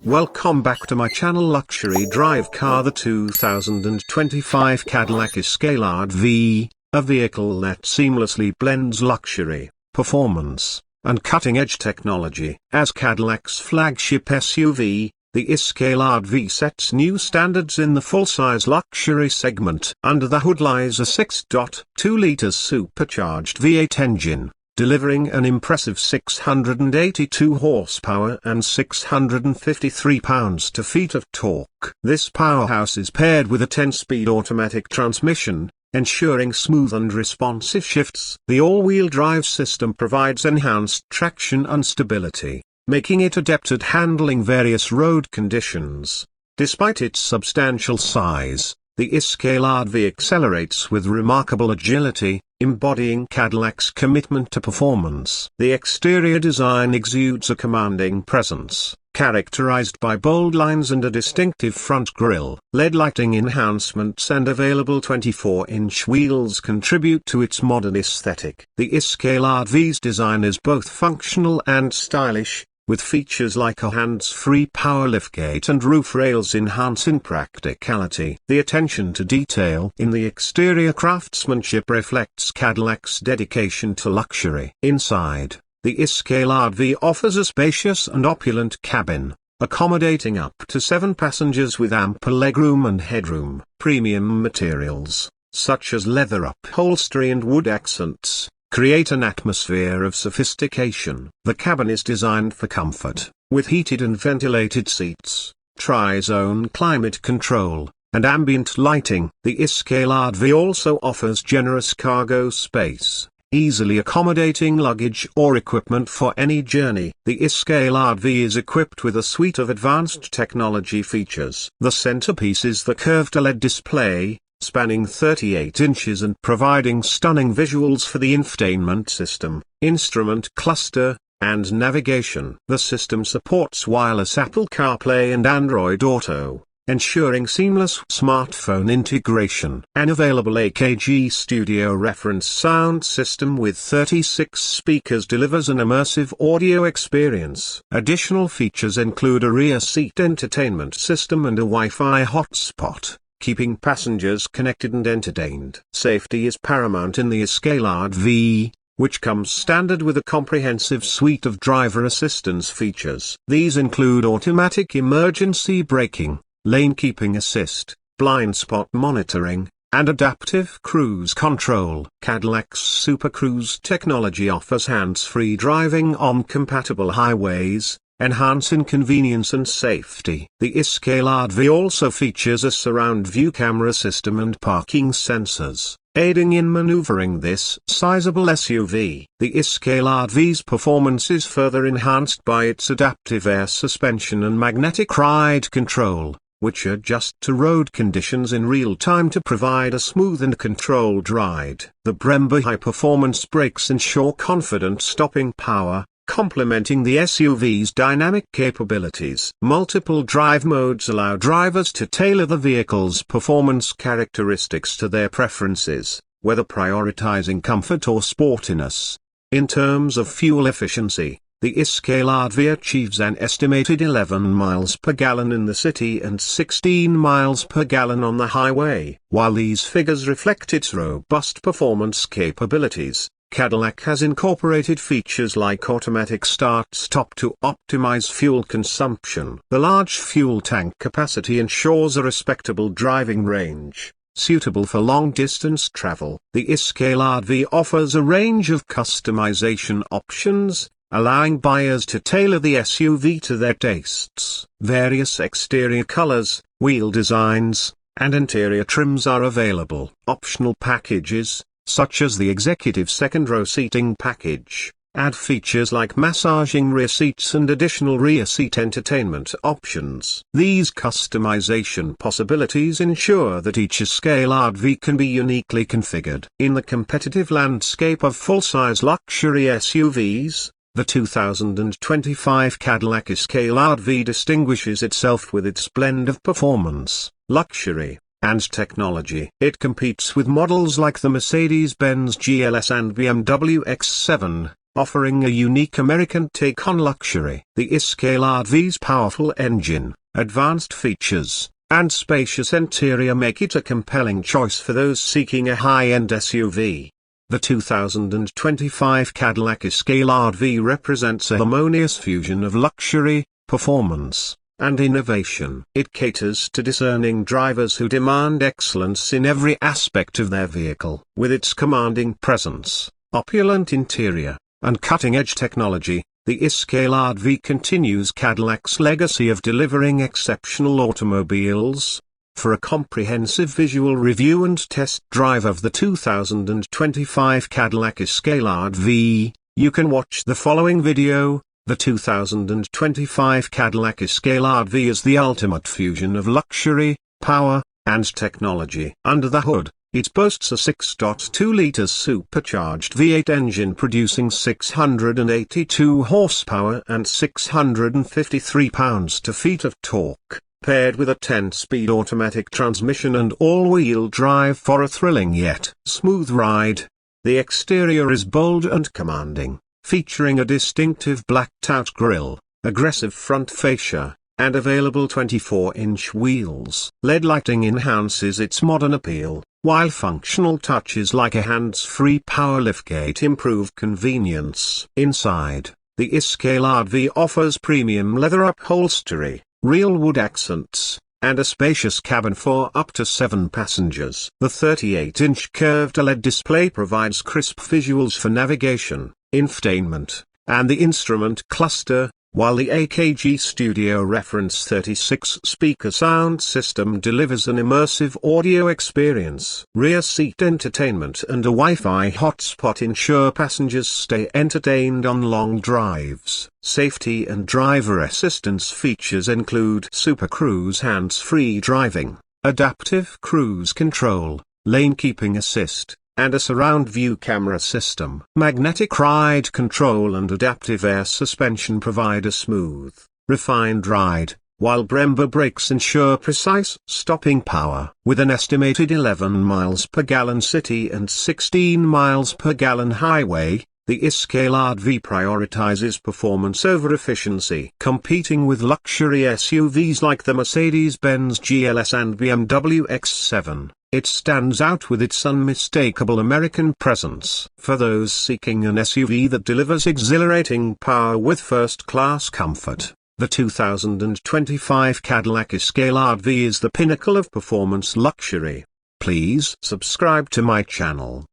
Welcome back to my channel. Luxury drive car, the 2025 Cadillac Escalade-V, a vehicle that seamlessly blends luxury, performance, and cutting-edge technology. As Cadillac's flagship SUV, the Escalade-V sets new standards in the full-size luxury segment. Under the hood lies a 6.2-litre supercharged V8 engine, delivering an impressive 682 horsepower and 653 pounds-to-feet of torque. This powerhouse is paired with a 10-speed automatic transmission, ensuring smooth and responsive shifts. The all-wheel drive system provides enhanced traction and stability, making it adept at handling various road conditions. Despite its substantial size, the Escalade-V accelerates with remarkable agility, embodying Cadillac's commitment to performance. The exterior design exudes a commanding presence, characterized by bold lines and a distinctive front grille. LED lighting enhancements and available 24-inch wheels contribute to its modern aesthetic. The Escalade-V's design is both functional and stylish, with features like a hands-free power liftgate and roof rails enhancing practicality. The attention to detail in the exterior craftsmanship reflects Cadillac's dedication to luxury. Inside, the Escalade-V offers a spacious and opulent cabin, accommodating up to 7 passengers with ample legroom and headroom. Premium materials, such as leather upholstery and wood accents, create an atmosphere of sophistication. The cabin is designed for comfort, with heated and ventilated seats, tri-zone climate control, and ambient lighting. The Escalade-V also offers generous cargo space, easily accommodating luggage or equipment for any journey. The Escalade-V is equipped with a suite of advanced technology features. The centerpiece is the curved OLED display, spanning 38 inches and providing stunning visuals for the infotainment system, instrument cluster, and navigation. The system supports wireless Apple CarPlay and Android Auto, ensuring seamless smartphone integration. An available AKG Studio reference sound system with 36 speakers delivers an immersive audio experience. Additional features include a rear seat entertainment system and a Wi-Fi hotspot, keeping passengers connected and entertained. Safety is paramount in the Escalade-V, which comes standard with a comprehensive suite of driver assistance features. These include automatic emergency braking, lane keeping assist, blind spot monitoring, and adaptive cruise control. Cadillac's Super Cruise technology offers hands-free driving on compatible highways, enhancing convenience and safety. The Escalade-V also features a surround view camera system and parking sensors, aiding in maneuvering this sizable SUV. The Escalade-V's performance is further enhanced by its adaptive air suspension and magnetic ride control, which adjust to road conditions in real time to provide a smooth and controlled ride. The Brembo high-performance brakes ensure confident stopping power, complementing the SUV's dynamic capabilities. Multiple drive modes allow drivers to tailor the vehicle's performance characteristics to their preferences, whether prioritizing comfort or sportiness. In terms of fuel efficiency, the Escalade-V achieves an estimated 11 miles per gallon in the city and 16 miles per gallon on the highway. While these figures reflect its robust performance capabilities, Cadillac has incorporated features like automatic start-stop to optimize fuel consumption. The large fuel tank capacity ensures a respectable driving range, suitable for long-distance travel. The Escalade-V offers a range of customization options, allowing buyers to tailor the SUV to their tastes. Various exterior colors, wheel designs, and interior trims are available. Optional packages, such as the executive second-row seating package, add features like massaging rear seats and additional rear seat entertainment options. These customization possibilities ensure that each Escalade-V can be uniquely configured. In the competitive landscape of full-size luxury SUVs, the 2025 Cadillac Escalade-V distinguishes itself with its blend of performance, luxury, and technology. It competes with models like the Mercedes-Benz GLS and BMW X7, offering a unique American take on luxury. The Escalade-V's powerful engine, advanced features, and spacious interior make it a compelling choice for those seeking a high-end SUV. The 2025 Cadillac Escalade-V represents a harmonious fusion of luxury, performance, and innovation. It caters to discerning drivers who demand excellence in every aspect of their vehicle. With its commanding presence, opulent interior, and cutting-edge technology, the Escalade-V continues Cadillac's legacy of delivering exceptional automobiles. For a comprehensive visual review and test drive of the 2025 Cadillac Escalade-V, you can watch the following video. The 2025 Cadillac Escalade-V is the ultimate fusion of luxury, power, and technology. Under the hood, it boasts a 6.2-liter supercharged V8 engine producing 682 horsepower and 653 pounds-to-feet of torque, paired with a 10-speed automatic transmission and all-wheel drive for a thrilling yet smooth ride. The exterior is bold and commanding, featuring a distinctive blacked-out grille, aggressive front fascia, and available 24-inch wheels. LED lighting enhances its modern appeal, while functional touches like a hands-free power liftgate improve convenience. Inside, the Escalade-V offers premium leather upholstery, real wood accents, and a spacious cabin for up to 7 passengers. The 38-inch curved OLED display provides crisp visuals for navigation, infotainment, and the instrument cluster, while the AKG Studio Reference 36-speaker sound system delivers an immersive audio experience. Rear seat entertainment and a Wi-Fi hotspot ensure passengers stay entertained on long drives. Safety and driver assistance features include Super Cruise hands-free driving, adaptive cruise control, lane keeping assist, and a surround view camera system. Magnetic ride control and adaptive air suspension provide a smooth, refined ride, while Brembo brakes ensure precise stopping power. With an estimated 11 miles per gallon city and 16 miles per gallon highway, the Escalade-V prioritizes performance over efficiency. Competing with luxury SUVs like the Mercedes-Benz GLS and BMW X7, it stands out with its unmistakable American presence. For those seeking an SUV that delivers exhilarating power with first-class comfort, the 2025 Cadillac Escalade-V is the pinnacle of performance luxury. Please subscribe to my channel.